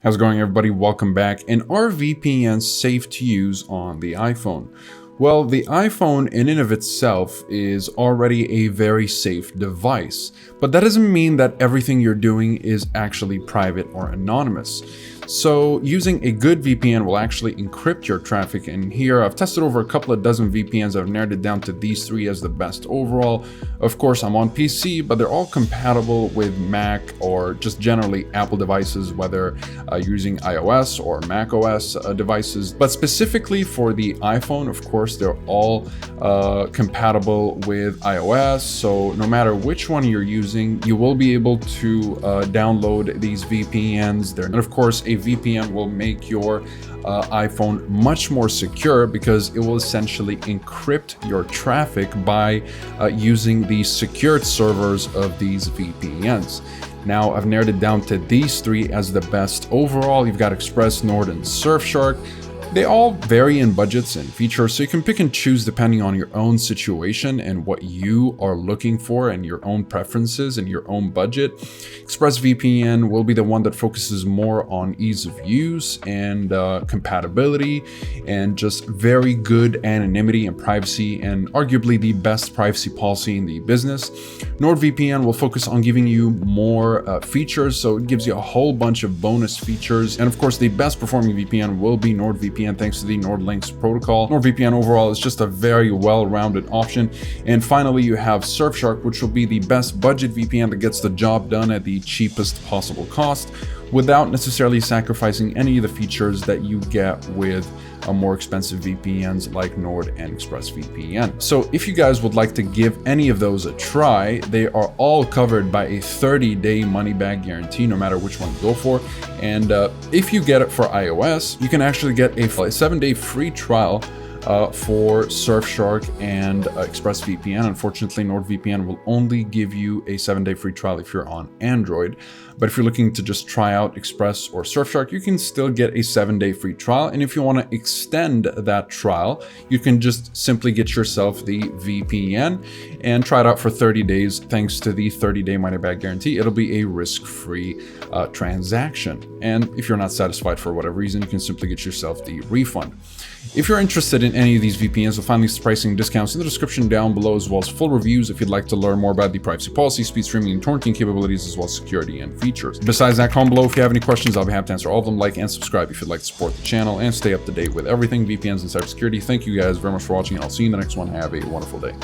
How's it going, everybody? Welcome back. And are VPNs safe to use on the iPhone? Well, the iPhone in and of itself is already a very safe device, but that doesn't mean that everything you're doing is actually private or anonymous. So using a good VPN will actually encrypt your traffic, and here I've tested over a couple of dozen VPNs. I've narrowed it down to these three as the best overall. Of course, I'm on PC, but they're all compatible with Mac or just generally Apple devices, whether using iOS or Mac OS devices. But specifically for the iPhone, of course, they're all compatible with iOS. So no matter which one you're using, you will be able to download these VPNs. And of course, a VPN will make your iPhone much more secure because it will essentially encrypt your traffic by using the secured servers of these VPNs. Now, I've narrowed it down to these three as the best overall. You've got Express, Nord, and Surfshark. They all vary in budgets and features, so you can pick and choose depending on your own situation and what you are looking for and your own preferences and your own budget. ExpressVPN will be the one that focuses more on ease of use and compatibility and just very good anonymity and privacy, and arguably the best privacy policy in the business. NordVPN will focus on giving you more features, so it gives you a whole bunch of bonus features. And of course, the best performing VPN will be NordVPN, thanks to the NordLynx protocol. NordVPN overall is just a very well-rounded option. And finally, you have Surfshark, which will be the best budget VPN that gets the job done at the cheapest possible cost without necessarily sacrificing any of the features that you get with more expensive VPNs like Nord and ExpressVPN. So if you guys would like to give any of those a try, they are all covered by a 30-day money-back guarantee, no matter which one you go for. And if you get it for iOS, you can actually get a 7-day free trial for Surfshark and ExpressVPN. Unfortunately, NordVPN will only give you a 7-day free trial if you're on Android. But if you're looking to just try out Express or Surfshark, you can still get a 7-day free trial. And if you want to extend that trial, you can just simply get yourself the VPN and try it out for 30 days. Thanks to the 30-day money-back guarantee, it'll be a risk-free transaction. And if you're not satisfied for whatever reason, you can simply get yourself the refund. If you're interested in any of these VPNs, you'll find these pricing discounts in the description down below, as well as full reviews if you'd like to learn more about the privacy policy, speed streaming, and torrenting capabilities, as well as security and features. Besides that, comment below if you have any questions. I'll be happy to answer all of them. Like and subscribe if you'd like to support the channel and stay up to date with everything VPNs and cybersecurity. Thank you guys very much for watching, and I'll see you in the next one. Have a wonderful day.